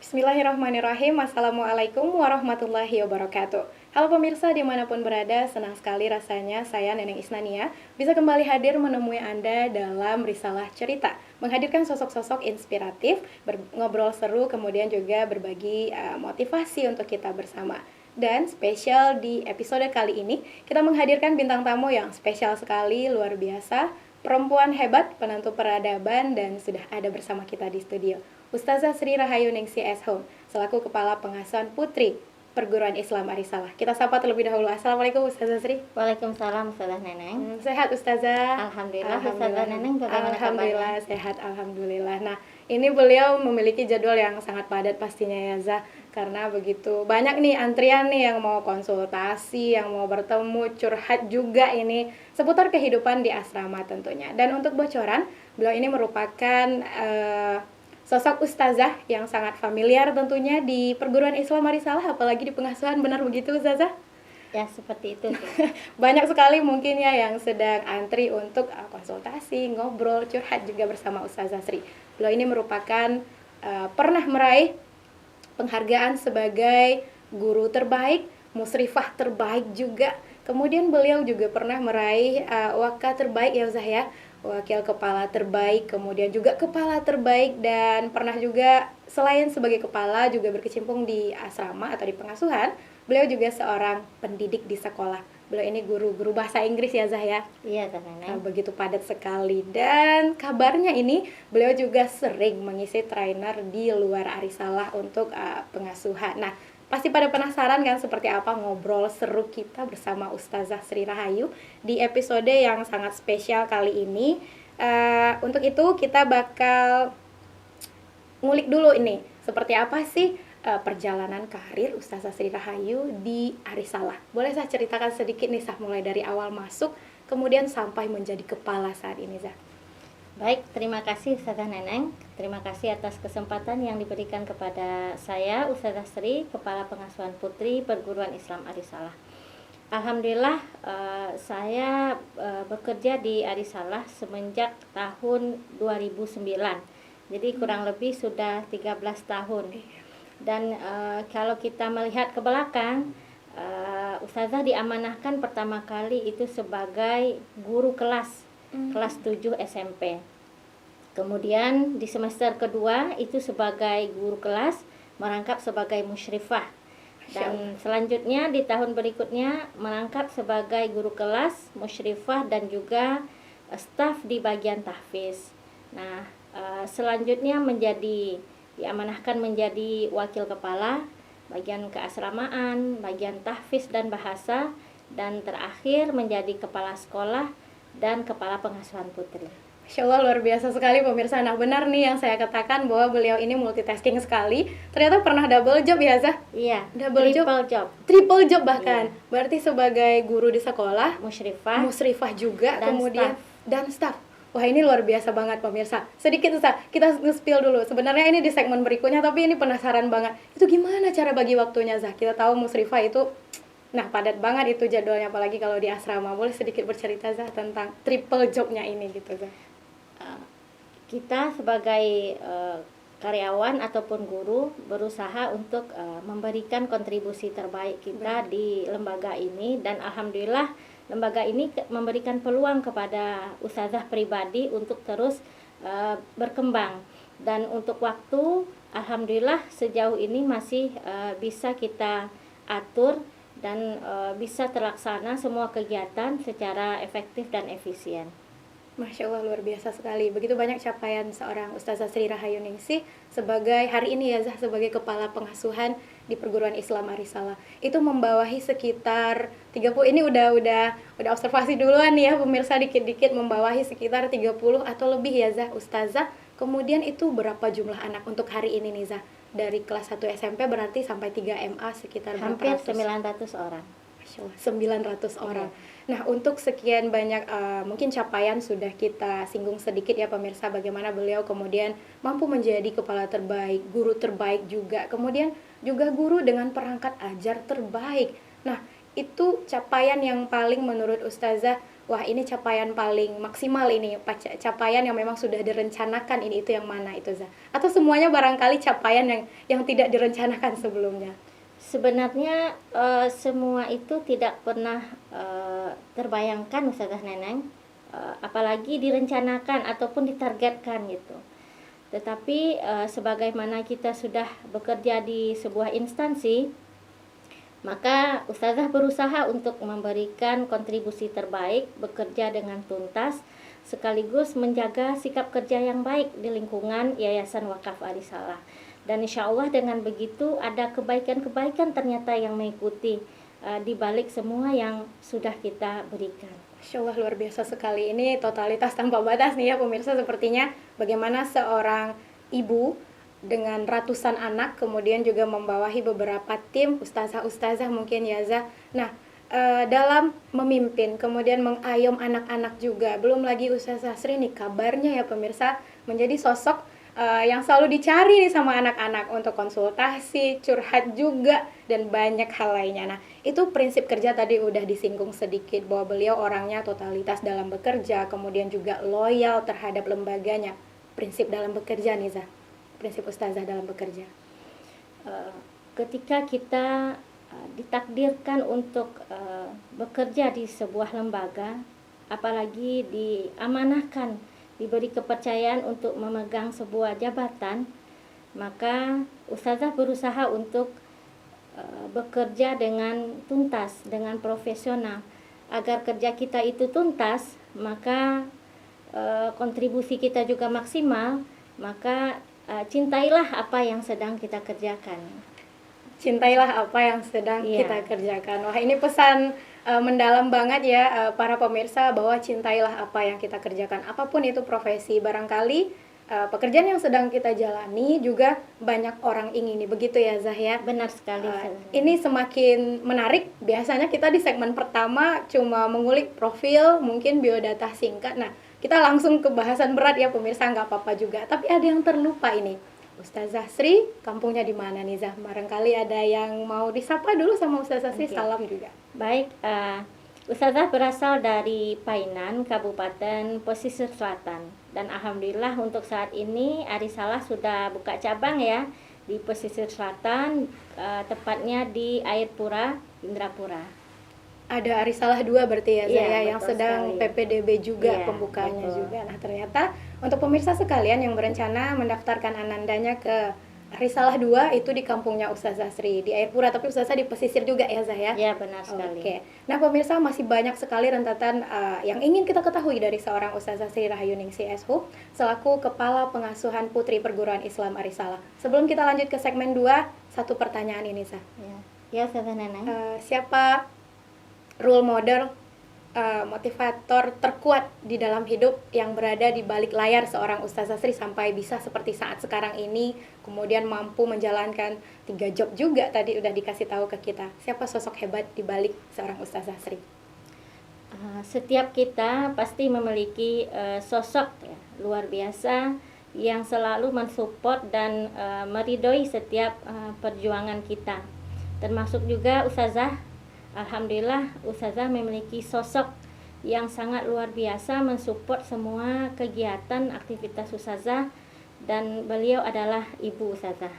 Bismillahirrahmanirrahim. Assalamualaikum warahmatullahi wabarakatuh. Halo pemirsa dimanapun berada, senang sekali rasanya saya Neneng Isnania bisa kembali hadir menemui Anda dalam Risalah Cerita, menghadirkan sosok-sosok inspiratif, ngobrol seru, kemudian juga berbagi motivasi untuk kita bersama. Dan spesial di episode kali ini, kita menghadirkan bintang tamu yang spesial sekali, luar biasa, perempuan hebat, penentu peradaban, dan sudah ada bersama kita di studio Ustazah Sri Rahayu Ningsi S. Home, selaku Kepala Pengasuhan Putri Perguruan Islam Arisalah. Kita sapa terlebih dahulu. Assalamualaikum Ustazah Sri. Waalaikumsalam Ustazah Neneng. Sehat Ustazah? Alhamdulillah. Ustazah Neneng bagaimana Alhamdulillah kabarnya? sehat, alhamdulillah. Nah, ini beliau memiliki jadwal yang sangat padat pastinya ya Zah, karena begitu banyak nih antrian nih yang mau konsultasi, yang mau bertemu, curhat juga ini seputar kehidupan di asrama tentunya. Dan untuk bocoran, beliau ini merupakan sosok ustazah yang sangat familiar tentunya di perguruan Islam Arisalah, apalagi di pengasuhan, benar begitu Ustazah? Ya seperti itu. Banyak sekali mungkin ya yang sedang antri untuk konsultasi, ngobrol, curhat juga bersama Ustazah Sri. Beliau ini merupakan pernah meraih penghargaan sebagai guru terbaik, musrifah terbaik juga. Kemudian beliau juga pernah meraih waka terbaik ya Ustazah ya, wakil kepala terbaik, kemudian juga kepala terbaik, dan pernah juga selain sebagai kepala juga berkecimpung di asrama atau di pengasuhan. Beliau juga seorang pendidik di sekolah. Beliau ini guru bahasa Inggris ya Zah ya. Iya Ustazah Neneng. Begitu padat sekali, dan kabarnya ini beliau juga sering mengisi trainer di luar Arisalah untuk pengasuhan. Nah, pasti pada penasaran kan seperti apa ngobrol seru kita bersama Ustazah Sri Rahayu di episode yang sangat spesial kali ini. Untuk itu kita bakal ngulik dulu ini seperti apa sih perjalanan karir Ustazah Sri Rahayu di Arisalah. Boleh saya ceritakan sedikit nih Sah, mulai dari awal masuk kemudian sampai menjadi kepala saat ini Sah. Baik, terima kasih Ustazah Neneng. Terima kasih atas kesempatan yang diberikan kepada saya, Ustazah Sri, Kepala Pengasuhan Putri Perguruan Islam Arisalah. Alhamdulillah, saya bekerja di Arisalah semenjak tahun 2009. Jadi kurang lebih sudah 13 tahun. Dan kalau kita melihat ke belakang, Ustazah diamanahkan pertama kali itu sebagai guru kelas 7 SMP. Kemudian di semester kedua itu sebagai guru kelas, merangkap sebagai musyrifah. Dan selanjutnya di tahun berikutnya merangkap sebagai guru kelas, musyrifah, dan juga staf di bagian tahfiz. Nah, selanjutnya diamanahkan menjadi wakil kepala bagian keasramaan, bagian tahfiz dan bahasa, dan terakhir menjadi kepala sekolah dan kepala pengasuhan putri. Masya Allah, luar biasa sekali pemirsa. Nah, benar nih yang saya katakan bahwa beliau ini multitasking sekali. Ternyata pernah double job ya Zah? Iya, triple job bahkan. Iya. Berarti sebagai guru di sekolah, musrifah juga, dan kemudian staff. Wah, ini luar biasa banget pemirsa. Sedikit Ustaz, kita nge-spill dulu. Sebenarnya ini di segmen berikutnya, tapi ini penasaran banget. Itu gimana cara bagi waktunya Zah? Kita tahu musrifah itu padat banget itu jadwalnya, apalagi kalau di asrama. Boleh sedikit bercerita Zah tentang triple jobnya ini gitu Zah? Kita sebagai karyawan ataupun guru berusaha untuk memberikan kontribusi terbaik kita di lembaga ini, dan alhamdulillah lembaga ini memberikan peluang kepada ustazah pribadi untuk terus berkembang. Dan untuk waktu, alhamdulillah sejauh ini masih bisa kita atur dan bisa terlaksana semua kegiatan secara efektif dan efisien. Masya Allah, luar biasa sekali. Begitu banyak capaian seorang Ustazah Sri Rahayu Ningsi sebagai hari ini ya Zah, sebagai kepala pengasuhan di Perguruan Islam Arisalah. Itu membawahi sekitar 30, ini udah observasi duluan nih ya pemirsa, dikit-dikit membawahi sekitar 30 atau lebih ya Zah Ustazah. Kemudian itu berapa jumlah anak untuk hari ini nih Zah? Dari kelas 1 SMP berarti sampai 3 MA sekitar hampir 900 orang. 900 orang. Nah, untuk sekian banyak mungkin capaian sudah kita singgung sedikit ya pemirsa, bagaimana beliau kemudian mampu menjadi kepala terbaik, guru terbaik juga, kemudian juga guru dengan perangkat ajar terbaik. Nah, itu capaian yang paling menurut Ustazah wah ini capaian paling maksimal ini, capaian yang memang sudah direncanakan ini, itu yang mana itu Zah? Atau semuanya barangkali capaian yang tidak direncanakan sebelumnya? Sebenarnya semua itu tidak pernah terbayangkan Ustazah Neneng, apalagi direncanakan ataupun ditargetkan gitu. Tetapi sebagaimana kita sudah bekerja di sebuah instansi, maka Ustazah berusaha untuk memberikan kontribusi terbaik, bekerja dengan tuntas, sekaligus menjaga sikap kerja yang baik di lingkungan Yayasan Wakaf Arisalah. Dan insya Allah dengan begitu ada kebaikan-kebaikan ternyata yang mengikuti di balik semua yang sudah kita berikan. Masya Allah, luar biasa sekali. Ini totalitas tanpa batas nih ya pemirsa, sepertinya bagaimana seorang ibu dengan ratusan anak kemudian juga membawahi beberapa tim ustazah-ustazah mungkin ya Zah. Nah, dalam memimpin kemudian mengayom anak-anak juga, belum lagi Ustazah Sri nih kabarnya ya pemirsa menjadi sosok yang selalu dicari nih sama anak-anak untuk konsultasi, curhat juga, dan banyak hal lainnya. Nah, itu prinsip kerja tadi udah disinggung sedikit bahwa beliau orangnya totalitas dalam bekerja, kemudian juga loyal terhadap lembaganya. Prinsip dalam bekerja nih Zah, prinsip ustazah dalam bekerja. Ketika kita ditakdirkan untuk bekerja di sebuah lembaga, apalagi diamanahkan, diberi kepercayaan untuk memegang sebuah jabatan, maka ustazah berusaha untuk bekerja dengan tuntas, dengan profesional. Agar kerja kita itu tuntas, maka kontribusi kita juga maksimal, maka cintailah apa yang sedang kita kerjakan. Cintailah apa yang sedang kita kerjakan. Wah, ini pesan mendalam banget ya para pemirsa, bahwa cintailah apa yang kita kerjakan, apapun itu profesi. Barangkali pekerjaan yang sedang kita jalani juga banyak orang ingini, begitu ya Zah ya? Benar sekali. Ini semakin menarik. Biasanya kita di segmen pertama cuma mengulik profil, mungkin biodata singkat. Nah, kita langsung ke bahasan berat ya pemirsa, nggak apa-apa juga. Tapi ada yang terlupa ini. Ustazah Sri, kampungnya di mana nih Zah? Barangkali ada yang mau disapa dulu sama Ustazah Sri, salam juga. Baik, Ustazah berasal dari Painan, Kabupaten Pesisir Selatan. Dan alhamdulillah untuk saat ini Arisalah sudah buka cabang ya di Pesisir Selatan, tepatnya di Airpura, Indrapura. Ada Arisalah 2 berarti ya saya yang sedang sekali. PPDB juga, pembukanya juga. Nah, ternyata untuk pemirsa sekalian yang berencana mendaftarkan anandanya ke Arisalah 2 itu di kampungnya Ustazah Sri di Airpura, tapi Ustazah di pesisir juga ya Zah ya? Ya, benar sekali. Oke. Nah pemirsa, masih banyak sekali rentetan yang ingin kita ketahui dari seorang Ustazah Sri Rahayuningsi SH selaku Kepala Pengasuhan Putri Perguruan Islam Arisalah. Sebelum kita lanjut ke segmen 2, satu pertanyaan ini Zah. Ya Ustazah Neneng. Siapa role model, motivator terkuat di dalam hidup yang berada di balik layar seorang Ustazah Sri sampai bisa seperti saat sekarang ini, kemudian mampu menjalankan 3 job juga tadi udah dikasih tahu ke kita. Siapa sosok hebat di balik seorang Ustazah Sri? Setiap kita pasti memiliki sosok ya, luar biasa yang selalu mensupport dan meridoi setiap perjuangan kita. Termasuk juga Ustazah. Alhamdulillah Ustazah memiliki sosok yang sangat luar biasa mensupport semua kegiatan aktivitas Ustazah, dan beliau adalah ibu Ustazah.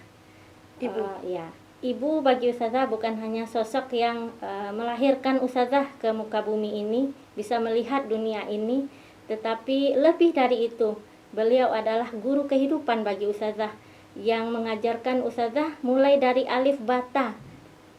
Ibu bagi Ustazah bukan hanya sosok yang melahirkan Ustazah ke muka bumi ini, bisa melihat dunia ini, tetapi lebih dari itu, beliau adalah guru kehidupan bagi Ustazah yang mengajarkan Ustazah mulai dari alif bata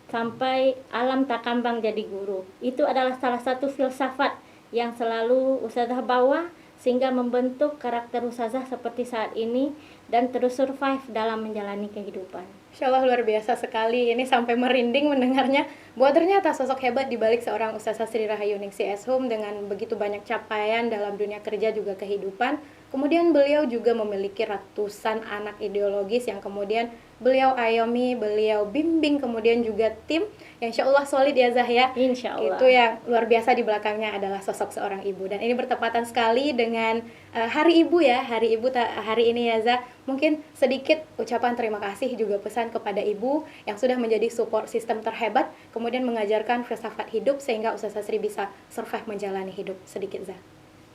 sampai alam takambang jadi guru. Itu adalah salah satu filsafat yang selalu Ustazah bawa sehingga membentuk karakter Ustazah seperti saat ini dan terus survive dalam menjalani kehidupan. Insya Allah luar biasa sekali. Ini sampai merinding mendengarnya, bahwa ternyata sosok hebat di balik seorang Ustazah Sri Rahayuningsi SH dengan begitu banyak capaian dalam dunia kerja juga kehidupan Kemudian beliau juga memiliki ratusan anak ideologis yang kemudian beliau ayomi, beliau bimbing, kemudian juga tim yang insya Allah solid ya Zah ya. Insya Allah. Itu yang luar biasa di belakangnya adalah sosok seorang ibu. Dan ini bertepatan sekali dengan Hari Ibu ya, Hari Ibu hari ini ya Zah. Mungkin sedikit ucapan terima kasih juga pesan kepada ibu yang sudah menjadi support sistem terhebat, kemudian mengajarkan filsafat hidup sehingga Ustazah Sri bisa survive menjalani hidup. Sedikit Zah.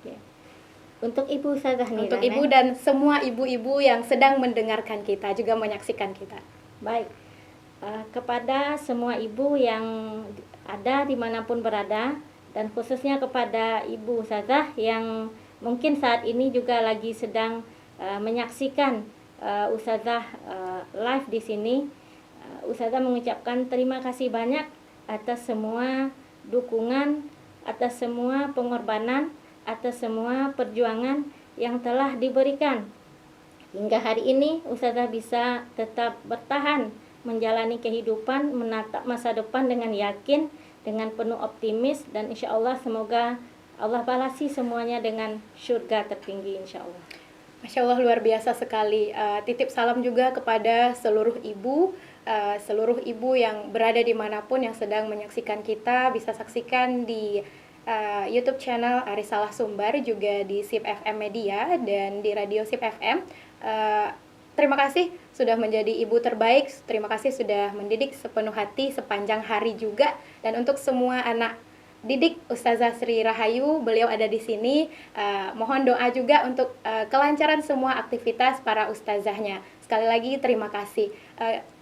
Ya. Untuk Ibu Ustazah Nira, Untuk ibu dan semua ibu-ibu yang sedang mendengarkan kita, juga menyaksikan kita. baik, kepada semua ibu yang ada dimanapun berada, dan khususnya kepada Ibu Ustazah yang mungkin saat ini juga lagi sedang menyaksikan Ustazah live di sini. Ustazah mengucapkan terima kasih banyak atas semua dukungan, atas semua pengorbanan, atas semua perjuangan yang telah diberikan. Hingga hari ini Ustazah bisa tetap bertahan menjalani kehidupan, menatap masa depan dengan yakin, dengan penuh optimis, dan insya Allah semoga Allah balasi semuanya dengan surga tertinggi insya Allah. Masya Allah, luar biasa sekali. Titip salam juga kepada seluruh ibu yang berada dimanapun yang sedang menyaksikan kita. Bisa saksikan di YouTube channel Arisalah Sumbar, juga di SIP FM Media dan di Radio SIP FM. Terima kasih sudah menjadi ibu terbaik. Terima kasih sudah mendidik sepenuh hati sepanjang hari juga. Dan untuk semua anak didik Ustazah Sri Rahayu, beliau ada di sini. Mohon doa juga untuk kelancaran semua aktivitas para ustazahnya. Sekali lagi terima kasih.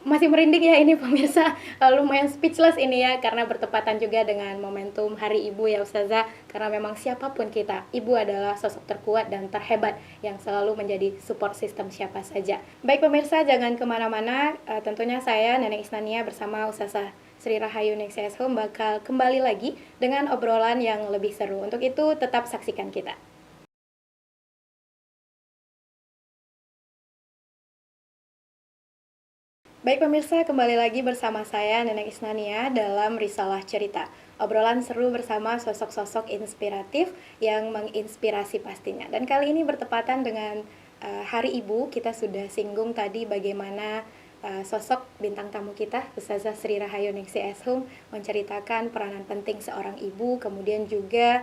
Masih merinding ya ini pemirsa, lumayan speechless ini ya, karena bertepatan juga dengan momentum Hari Ibu ya Ustazah. Karena memang siapapun kita, ibu adalah sosok terkuat dan terhebat yang selalu menjadi support system siapa saja. Baik pemirsa, jangan kemana-mana. Tentunya saya Neneng Isnania bersama Ustazah Sri Rahayu Next Home bakal kembali lagi dengan obrolan yang lebih seru. Untuk itu tetap saksikan kita. Baik pemirsa, kembali lagi bersama saya Neneng Isnania dalam Risalah Cerita. Obrolan seru bersama sosok-sosok inspiratif yang menginspirasi pastinya. Dan kali ini bertepatan dengan Hari Ibu. Kita sudah singgung tadi bagaimana sosok bintang tamu kita, Ustazah Sri Rahayu Ningsih Home, menceritakan peranan penting seorang ibu, kemudian juga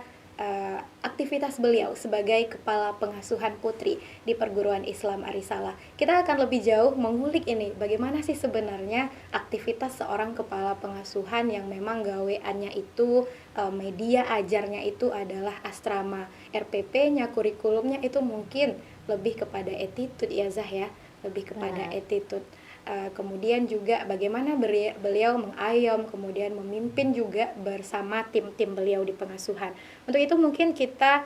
aktivitas beliau sebagai kepala pengasuhan putri di perguruan Islam Arisalah. Kita akan lebih jauh mengulik ini, bagaimana sih sebenarnya aktivitas seorang kepala pengasuhan yang memang gaweannya itu media ajarnya itu adalah asrama. RPP-nya, kurikulumnya itu mungkin lebih kepada attitude ya Zah ya, lebih kepada attitude. Kemudian juga bagaimana beliau mengayom, kemudian memimpin juga bersama tim-tim beliau di pengasuhan. Untuk itu mungkin kita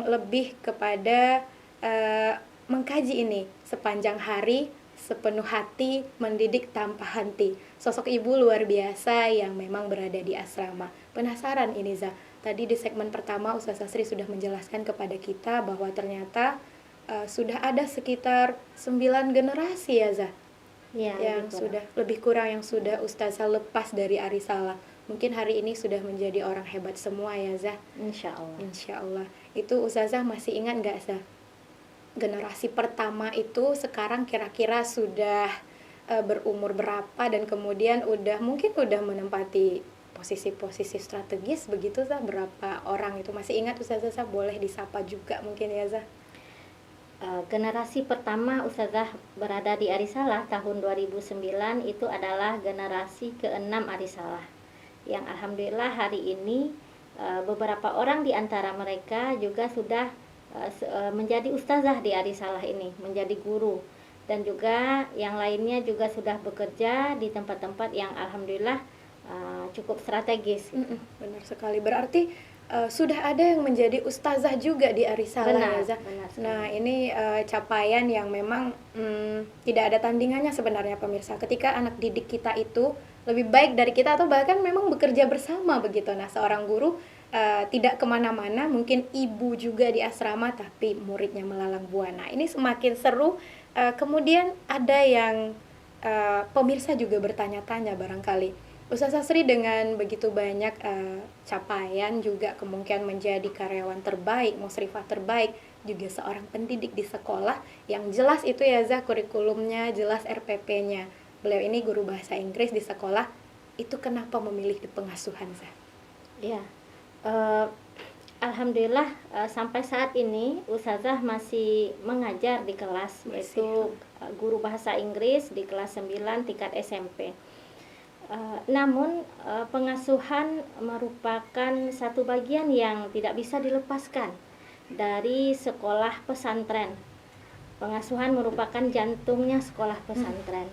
lebih kepada mengkaji ini sepanjang hari, sepenuh hati, mendidik tanpa henti. Sosok ibu luar biasa yang memang berada di asrama. Penasaran ini Zah, tadi di segmen pertama Ustazah Sri sudah menjelaskan kepada kita bahwa ternyata sudah ada sekitar 9 generasi ya Zah, Ya, yang sudah lebih kurang yang sudah Ustazah lepas dari Arisalah. Mungkin hari ini sudah menjadi orang hebat semua ya Zah. insya Allah. Insya Allah. Itu Ustazah masih ingat nggak Zah? Generasi pertama itu sekarang kira-kira sudah berumur berapa, dan kemudian mungkin udah menempati posisi-posisi strategis begitu Zah? Berapa orang itu masih ingat Ustazah? Boleh disapa juga mungkin ya Zah. Generasi pertama Ustazah berada di Arisalah tahun 2009 itu adalah generasi ke-6 Arisalah, yang alhamdulillah hari ini beberapa orang di antara mereka juga sudah menjadi ustazah di Arisalah ini, menjadi guru, dan juga yang lainnya juga sudah bekerja di tempat-tempat yang alhamdulillah cukup strategis. Benar sekali, berarti sudah ada yang menjadi ustazah juga di Arisalah ya Zah. Nah ini capaian yang memang tidak ada tandingannya sebenarnya pemirsa. Ketika anak didik kita itu lebih baik dari kita atau bahkan memang bekerja bersama begitu. Nah seorang guru tidak kemana-mana, mungkin ibu juga di asrama tapi muridnya melalang buana. Ini semakin seru. Kemudian ada yang pemirsa juga bertanya-tanya barangkali, Ustazah Sri dengan begitu banyak capaian juga kemungkinan menjadi karyawan terbaik, musrifah terbaik juga seorang pendidik di sekolah yang jelas itu ya Zah, kurikulumnya, jelas RPP-nya. Beliau ini guru bahasa Inggris di sekolah, itu kenapa memilih di pengasuhan Zah? Ya, eh, alhamdulillah sampai saat ini Ustazah masih mengajar di kelas, yaitu guru bahasa Inggris di kelas 9 tingkat SMP. Namun pengasuhan merupakan satu bagian yang tidak bisa dilepaskan dari sekolah pesantren. Pengasuhan merupakan jantungnya sekolah pesantren,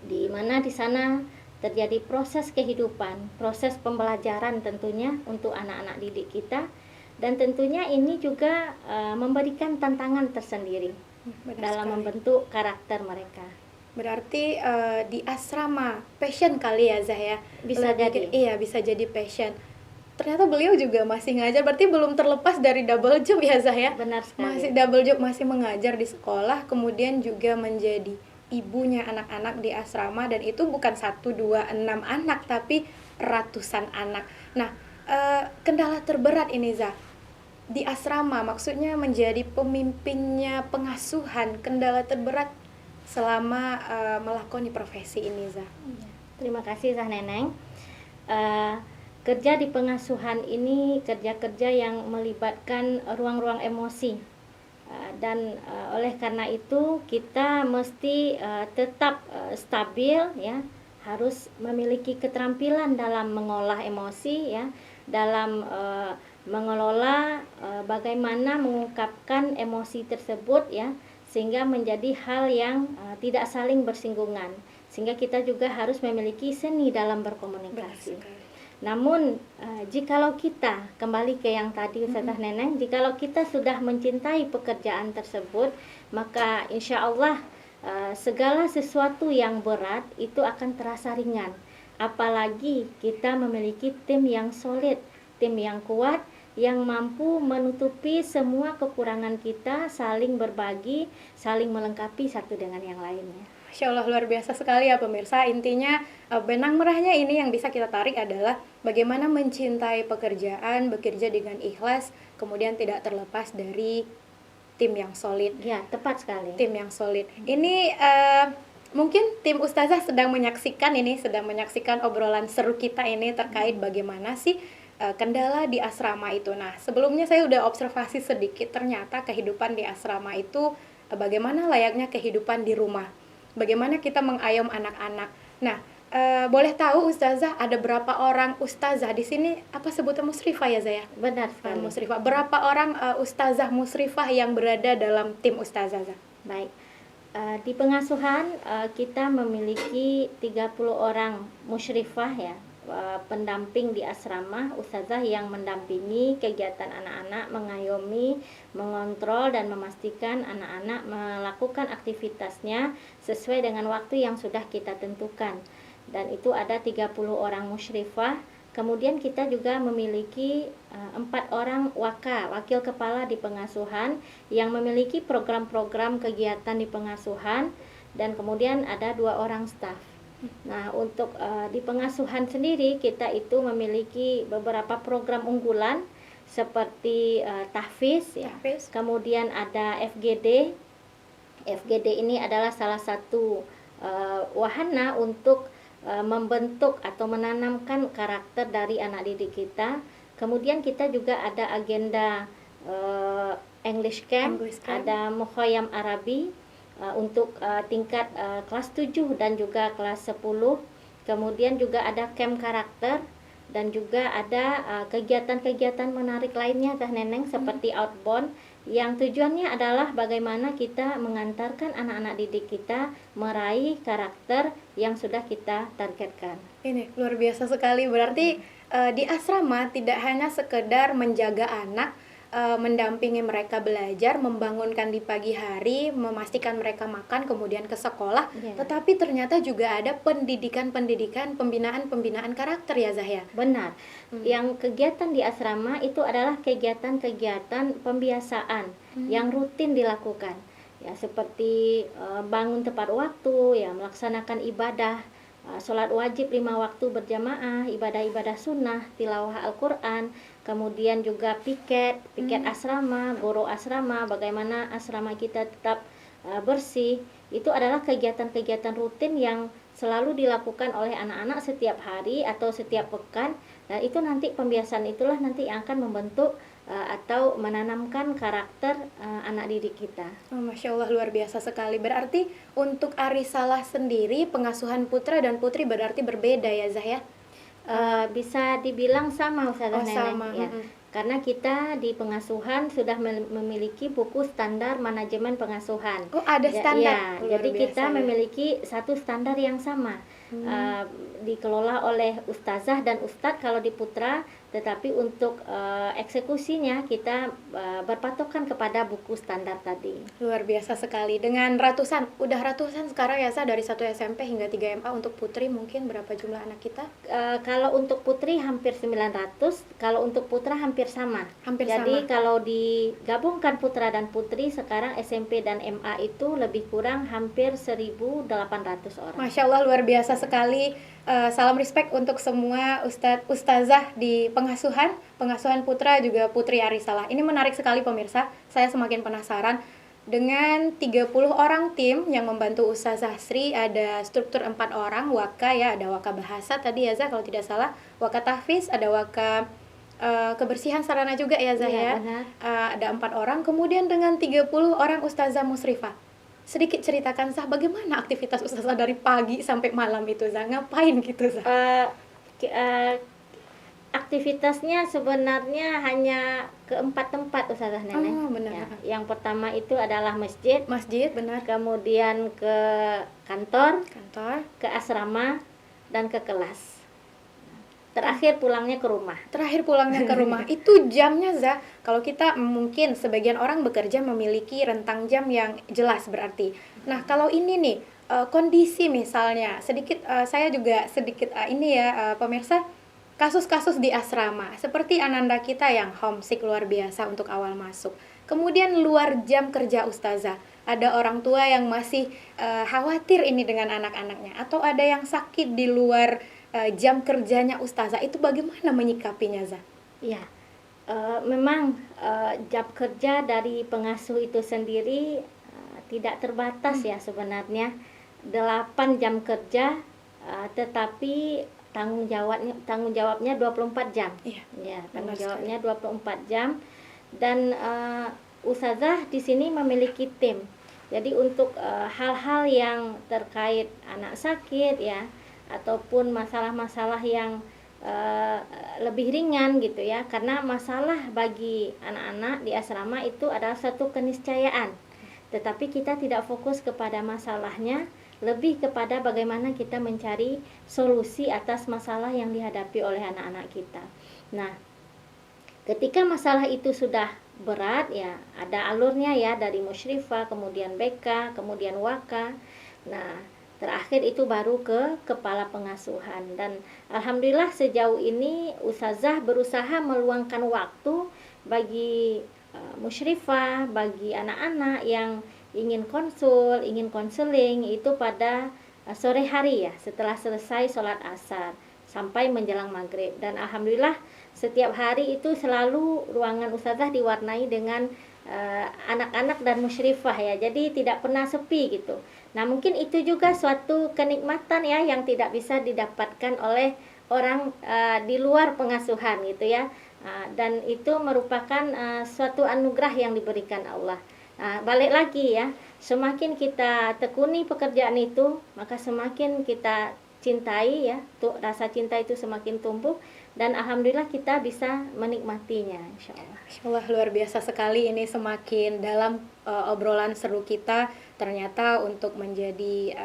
di mana di sana terjadi proses kehidupan, proses pembelajaran tentunya untuk anak-anak didik kita, dan tentunya ini juga memberikan tantangan tersendiri dalam membentuk karakter mereka. Berarti di asrama passion kali ya Zah ya? Bisa jadi. Iya, bisa jadi passion. Ternyata beliau juga masih ngajar, berarti belum terlepas dari double job ya Zah ya? Benar sekali. Masih double job, masih mengajar di sekolah, kemudian juga menjadi ibunya anak-anak di asrama, dan itu bukan 1, 2, 6 anak, tapi ratusan anak. Nah, kendala terberat ini Zah, di asrama, maksudnya menjadi pemimpinnya pengasuhan, kendala terberat selama melakoni profesi ini Zah. Terima kasih Zah Neneng. Kerja di pengasuhan ini kerja-kerja yang melibatkan ruang-ruang emosi, dan oleh karena itu kita mesti tetap stabil ya, harus memiliki keterampilan dalam mengolah emosi ya, dalam mengelola bagaimana mengungkapkan emosi tersebut ya, sehingga menjadi hal yang tidak saling bersinggungan, sehingga kita juga harus memiliki seni dalam berkomunikasi. Namun jikalau kita kembali ke yang tadi Ustazah Neneng, jikalau kita sudah mencintai pekerjaan tersebut, maka insya Allah segala sesuatu yang berat itu akan terasa ringan. Apalagi kita memiliki tim yang solid, tim yang kuat, yang mampu menutupi semua kekurangan kita, saling berbagi, saling melengkapi satu dengan yang lainnya. Masya Allah, luar biasa sekali ya pemirsa. Intinya benang merahnya ini yang bisa kita tarik adalah bagaimana mencintai pekerjaan, bekerja dengan ikhlas, kemudian tidak terlepas dari tim yang solid. Ya, tepat sekali. Tim yang solid. Ini mungkin tim Ustazah sedang menyaksikan obrolan seru kita ini terkait bagaimana sih kendala di asrama itu. Nah, sebelumnya saya udah observasi sedikit, ternyata kehidupan di asrama itu bagaimana layaknya kehidupan di rumah. Bagaimana kita mengayom anak-anak. Nah, boleh tahu Ustazah ada berapa orang Ustazah di sini? Apa sebutnya musrifah ya Zaya? Benar sekali. Musrifah. Berapa orang Ustazah musrifah yang berada dalam tim Ustazah? Baik. Di pengasuhan kita memiliki 30 orang musyrifah ya, pendamping di asrama, ustazah yang mendampingi kegiatan anak-anak, mengayomi, mengontrol dan memastikan anak-anak melakukan aktivitasnya sesuai dengan waktu yang sudah kita tentukan. Dan itu ada 30 orang musyrifah. Kemudian kita juga memiliki 4 orang wakil kepala di pengasuhan yang memiliki program-program kegiatan di pengasuhan, dan kemudian ada 2 orang staf. Nah, untuk di pengasuhan sendiri kita itu memiliki beberapa program unggulan seperti tahfiz ya. Kemudian ada FGD. FGD ini adalah salah satu wahana untuk membentuk atau menanamkan karakter dari anak didik kita. Kemudian kita juga ada agenda English Camp, ada Mukhayyam Arabi untuk tingkat kelas 7 dan juga kelas 10. Kemudian juga ada camp karakter, dan juga ada kegiatan-kegiatan menarik lainnya Teh Neneng seperti outbound, yang tujuannya adalah bagaimana kita mengantarkan anak-anak didik kita meraih karakter yang sudah kita targetkan. Ini luar biasa sekali. Berarti di asrama tidak hanya sekedar menjaga anak, mendampingi mereka belajar, membangunkan di pagi hari, memastikan mereka makan, kemudian ke sekolah, tetapi ternyata juga ada pendidikan-pendidikan, pembinaan karakter ya Zahya. Benar. Yang kegiatan di asrama itu adalah kegiatan-kegiatan pembiasaan yang rutin dilakukan. Ya, seperti bangun tepat waktu, ya, melaksanakan ibadah, sholat wajib 5 waktu berjamaah, ibadah-ibadah sunnah, tilawah Al-Quran, kemudian juga piket asrama, guru asrama, bagaimana asrama kita tetap bersih. Itu adalah kegiatan-kegiatan rutin yang selalu dilakukan oleh anak-anak setiap hari atau setiap pekan. Nah, itu nanti pembiasaan itulah nanti yang akan membentuk atau menanamkan karakter anak didik kita. Oh, Masya Allah, luar biasa sekali. Berarti untuk Arisalah sendiri, pengasuhan putra dan putri berarti berbeda ya Zah ya? Bisa dibilang sama Ustazah Neneng. Sama. Ya. Karena kita di pengasuhan sudah memiliki buku standar manajemen pengasuhan. Oh, ada standar. Ya, jadi kita memiliki satu standar yang sama. Dikelola oleh ustazah dan ustadz kalau di putra, tetapi untuk eksekusinya kita berpatokan kepada buku standar tadi. Luar biasa sekali. Dengan udah ratusan sekarang ya Zah, dari 1 SMP hingga 3 MA. Untuk putri mungkin berapa jumlah anak kita? Kalau untuk putri hampir 900, kalau untuk putra hampir sama. Jadi kalau digabungkan putra dan putri sekarang SMP dan MA itu lebih kurang hampir 1.800 orang. Masya Allah, luar biasa sekali. Salam respect untuk semua ustazah di pengasuhan putra juga putri Arisalah. Ini menarik sekali pemirsa. Saya semakin penasaran. Dengan 30 orang tim yang membantu Ustazah Sri, ada struktur 4 orang, waka ya, ada waka bahasa tadi ya Zah kalau tidak salah, waka tahfiz, ada waka kebersihan sarana juga ya Zah ya. Ada 4 orang, kemudian dengan 30 orang Ustazah Musrifah. Sedikit ceritakan Zah, bagaimana aktivitas Ustazah dari pagi sampai malam itu Zah? Ngapain gitu Zah? Aktivitasnya sebenarnya hanya ke 4 tempat Ustazah Neneng. Oh, benar. Ya, yang pertama itu adalah masjid, benar. Kemudian ke kantor, ke asrama, dan ke kelas. Terakhir pulangnya ke rumah. Itu jamnya Zah. Kalau kita mungkin sebagian orang bekerja memiliki rentang jam yang jelas berarti. Nah, kalau ini nih kondisi misalnya saya juga sedikit pemirsa, kasus-kasus di asrama seperti Ananda kita yang homesick luar biasa untuk awal masuk. Kemudian luar jam kerja ustazah, ada orang tua yang masih khawatir ini dengan anak-anaknya, atau ada yang sakit di luar jam kerjanya ustazah. Itu bagaimana menyikapinya Zah? Ya, memang jam kerja dari pengasuh itu sendiri tidak terbatas ya sebenarnya. 8 jam kerja, tetapi tanggung jawabnya 24 jam. Iya, ya, tanggung jawabnya 24 jam. Dan ustazah di sini memiliki tim. Jadi untuk hal-hal yang terkait anak sakit ya, ataupun masalah-masalah yang lebih ringan gitu ya, karena masalah bagi anak-anak di asrama itu adalah satu keniscayaan. Tetapi kita tidak fokus kepada masalahnya, lebih kepada bagaimana kita mencari solusi atas masalah yang dihadapi oleh anak-anak kita. Nah, ketika masalah itu sudah berat ya, ada alurnya ya, dari musyrifah, kemudian BK, kemudian waka. Nah, terakhir itu baru ke kepala pengasuhan. Dan alhamdulillah sejauh ini ustazah berusaha meluangkan waktu bagi musyrifah, bagi anak-anak yang ingin konsul, ingin konseling itu pada sore hari ya, setelah selesai sholat asar sampai menjelang maghrib. Dan alhamdulillah setiap hari itu selalu ruangan ustazah diwarnai dengan anak-anak dan musyrifah ya, jadi tidak pernah sepi gitu. Nah, mungkin itu juga suatu kenikmatan ya yang tidak bisa didapatkan oleh orang di luar pengasuhan gitu ya. Dan itu merupakan suatu anugerah yang diberikan Allah. Balik lagi ya, semakin kita tekuni pekerjaan itu, maka semakin kita cintai ya, tuh rasa cinta itu semakin tumbuh, dan alhamdulillah kita bisa menikmatinya, insya Allah. Insya Allah, luar biasa sekali ini. Semakin dalam obrolan seru kita, ternyata untuk menjadi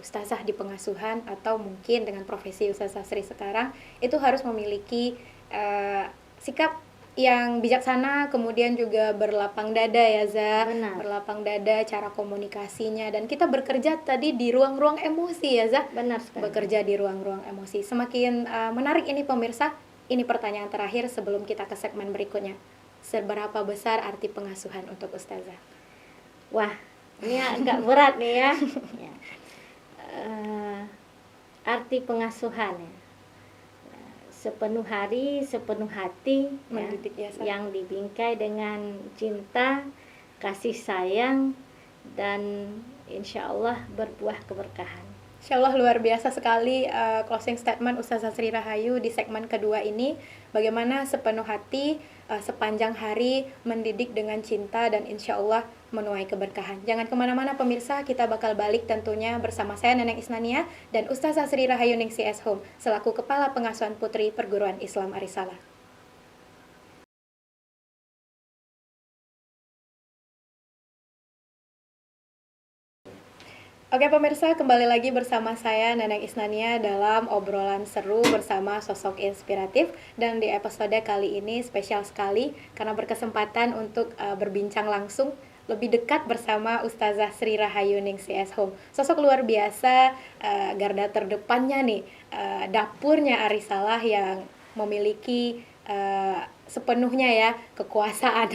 ustazah di pengasuhan atau mungkin dengan profesi ustazah Sri sekarang, itu harus memiliki sikap yang bijaksana, kemudian juga berlapang dada ya Zah. Benar. Berlapang dada cara komunikasinya, dan kita bekerja tadi di ruang-ruang emosi ya Zah. Benar sekali. Bekerja di ruang-ruang emosi. Semakin menarik ini pemirsa. Ini pertanyaan terakhir sebelum kita ke segmen berikutnya. Seberapa besar arti pengasuhan untuk ustazah? Wah, ini agak berat nih ya. arti pengasuhan ya. Sepenuh hari, sepenuh hati Mendidik ya, Sa. yang dibingkai dengan cinta, kasih sayang, dan insya Allah berbuah keberkahan. Insya Allah luar biasa sekali closing statement Ustazah Sri Rahayu di segmen kedua ini. Bagaimana sepenuh hati, sepanjang hari mendidik dengan cinta dan insya Allah menuai keberkahan. Jangan kemana-mana pemirsa, kita bakal balik tentunya bersama saya Neneng Isnania dan Ustazah Sri Rahayu Ningsi S. Home selaku Kepala Pengasuhan Putri Perguruan Islam Arisalah. Oke pemirsa, kembali lagi bersama saya Neneng Isnania dalam obrolan seru bersama sosok inspiratif. Dan di episode kali ini spesial sekali karena berkesempatan untuk berbincang langsung lebih dekat bersama Ustazah Sri Rahayu Ningsi S. Home. Sosok luar biasa, garda terdepannya nih, dapurnya Arisalah yang memiliki sepenuhnya ya kekuasaan,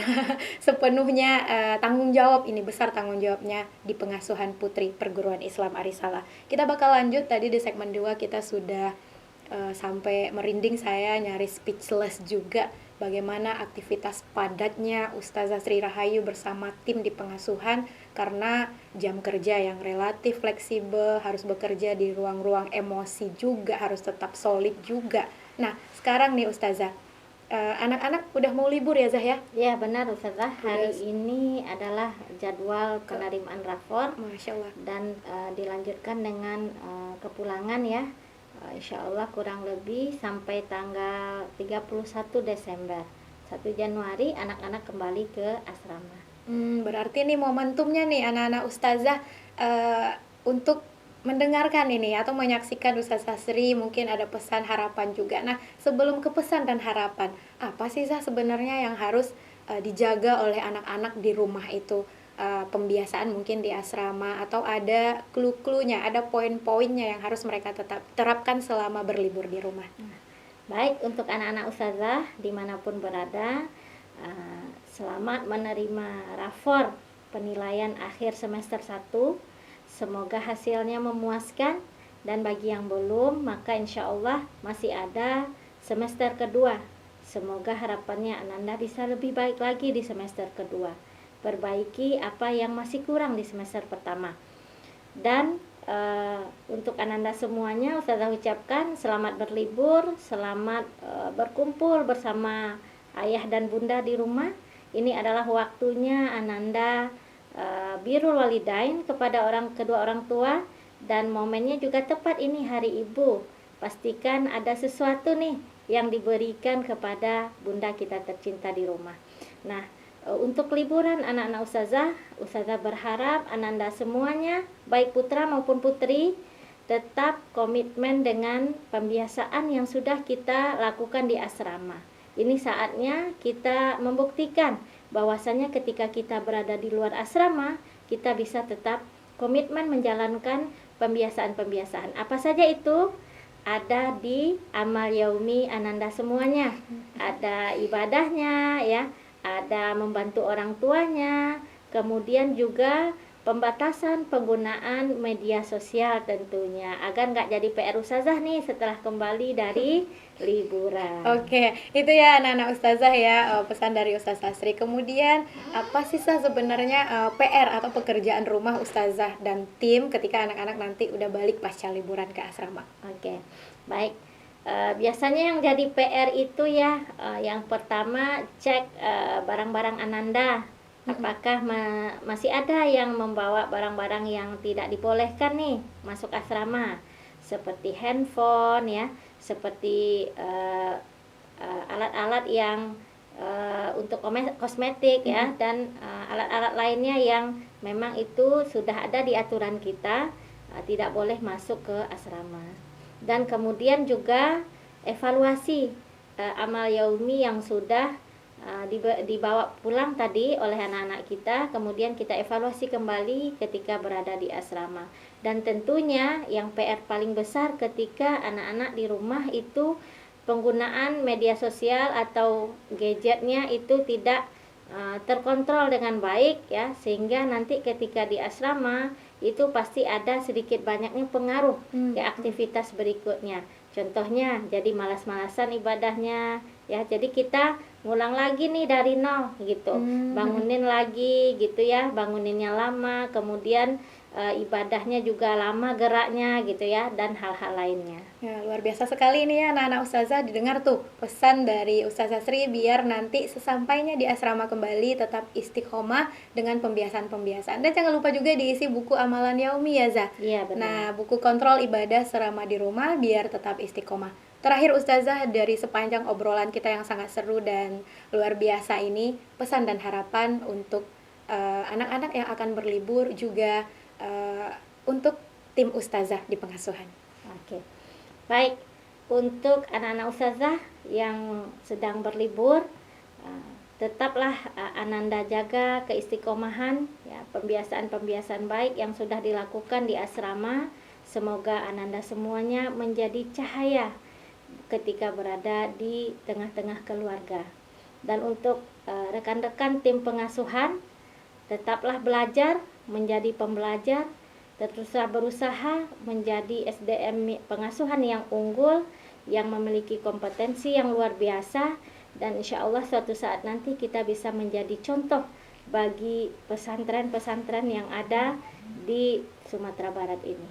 sepenuhnya tanggung jawab, ini besar tanggung jawabnya di pengasuhan putri perguruan Islam Arisalah. Kita bakal lanjut, tadi di segmen 2 kita sudah sampai merinding, saya nyaris speechless juga bagaimana aktivitas padatnya Ustazah Sri Rahayu bersama tim di pengasuhan karena jam kerja yang relatif fleksibel, harus bekerja di ruang-ruang emosi juga, harus tetap solid juga. Nah sekarang nih Ustazah, anak-anak udah mau libur ya Zah ya? Ya benar Ustazah, hari ini adalah jadwal penerimaan rapor. Masya Allah. Dan dilanjutkan dengan kepulangan ya, insya Allah kurang lebih sampai tanggal 31 Desember. 1 Januari anak-anak kembali ke asrama. Berarti ini momentumnya nih anak-anak Ustazah untuk mendengarkan ini atau menyaksikan Ustazah Sri, mungkin ada pesan harapan juga. Nah sebelum ke pesan dan harapan, apa sih Zah sebenarnya yang harus dijaga oleh anak-anak di rumah itu? Pembiasaan mungkin di asrama atau ada clue-cluenya, ada poin-poinnya yang harus mereka tetap terapkan selama berlibur di rumah. Baik, untuk anak-anak Ustazah dimanapun berada, selamat menerima rapor penilaian akhir semester 1. Semoga hasilnya memuaskan, dan bagi yang belum maka insya Allah masih ada semester kedua. Semoga harapannya Ananda bisa lebih baik lagi di semester kedua, perbaiki apa yang masih kurang di semester pertama. Dan untuk Ananda semuanya Ustazah ucapkan selamat berlibur, selamat berkumpul bersama ayah dan bunda di rumah. Ini adalah waktunya Ananda birrul walidain kepada kedua orang tua, dan momennya juga tepat, ini hari ibu. Pastikan ada sesuatu nih yang diberikan kepada bunda kita tercinta di rumah. Nah, untuk liburan anak-anak Ustazah berharap Ananda semuanya, baik putra maupun putri, tetap komitmen dengan pembiasaan yang sudah kita lakukan di asrama. Ini saatnya kita membuktikan bahwasanya ketika kita berada di luar asrama, kita bisa tetap komitmen menjalankan pembiasaan-pembiasaan. Apa saja itu? Ada di amal yaumi Ananda semuanya. Ada ibadahnya ya, ada membantu orang tuanya, kemudian juga pembatasan penggunaan media sosial tentunya, agar nggak jadi PR Ustazah nih setelah kembali dari liburan. Oke, itu ya anak-anak Ustazah ya, pesan dari Ustazah Sri. Kemudian apa sih Sah sebenarnya PR atau pekerjaan rumah Ustazah dan tim ketika anak-anak nanti udah balik pasca liburan ke asrama? Oke, baik. Biasanya yang jadi PR itu ya, yang pertama cek barang-barang Ananda. Apakah masih ada yang membawa barang-barang yang tidak dibolehkan nih masuk asrama, seperti handphone ya, seperti alat-alat yang untuk kosmetik ya, dan alat-alat lainnya yang memang itu sudah ada di aturan kita, tidak boleh masuk ke asrama. Dan kemudian juga evaluasi amal yaumi yang sudah dibawa pulang tadi oleh anak-anak kita, kemudian kita evaluasi kembali ketika berada di asrama. Dan tentunya yang PR paling besar ketika anak-anak di rumah itu penggunaan media sosial atau gadgetnya itu tidak terkontrol dengan baik ya, sehingga nanti ketika di asrama itu pasti ada sedikit banyaknya pengaruh ke aktivitas berikutnya. Contohnya jadi malas-malasan ibadahnya ya. Jadi kita ngulang lagi nih dari nol gitu. Bangunin lagi gitu ya, banguninnya lama, kemudian ibadahnya juga lama geraknya gitu ya, dan hal-hal lainnya. Ya, luar biasa sekali ini ya anak-anak Ustazah, didengar tuh pesan dari Ustazah Sri biar nanti sesampainya di asrama kembali tetap istiqomah dengan pembiasaan-pembiasaan. Dan jangan lupa juga diisi buku amalan yaumi ya Zah. Iya benar. Nah, buku kontrol ibadah selama di rumah biar tetap istiqomah. Terakhir Ustazah, dari sepanjang obrolan kita yang sangat seru dan luar biasa ini, pesan dan harapan untuk anak-anak yang akan berlibur juga untuk tim Ustazah di pengasuhan. Oke. Baik, untuk anak-anak ustazah yang sedang berlibur, tetaplah Ananda jaga keistiqomahan ya, pembiasaan-pembiasaan baik yang sudah dilakukan di asrama. Semoga Ananda semuanya menjadi cahaya ketika berada di tengah-tengah keluarga. Dan untuk rekan-rekan tim pengasuhan, tetaplah belajar, menjadi pembelajar, teruslah berusaha menjadi SDM pengasuhan yang unggul, yang memiliki kompetensi yang luar biasa, dan insya Allah suatu saat nanti kita bisa menjadi contoh bagi pesantren-pesantren yang ada di Sumatera Barat ini.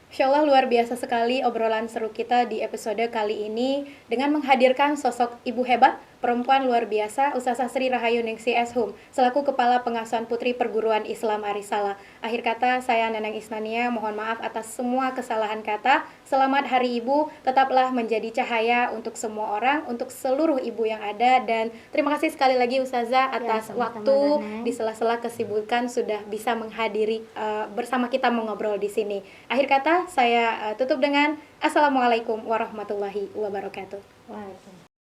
Insya Allah luar biasa sekali obrolan seru kita di episode kali ini dengan menghadirkan sosok ibu hebat, perempuan luar biasa, Ustazah Sri Rahayu Ningsih Eshum, selaku Kepala Pengasuhan Putri Perguruan Islam Arisalah. Akhir kata, saya Neneng Isnania, mohon maaf atas semua kesalahan kata. Selamat Hari Ibu, tetaplah menjadi cahaya untuk semua orang, untuk seluruh ibu yang ada. Dan terima kasih sekali lagi Ustazah atas waktu di sela-sela kesibukan sudah bisa menghadiri bersama kita mengobrol di sini. Akhir kata, saya tutup dengan Assalamualaikum warahmatullahi wabarakatuh. Waalaikumsalam.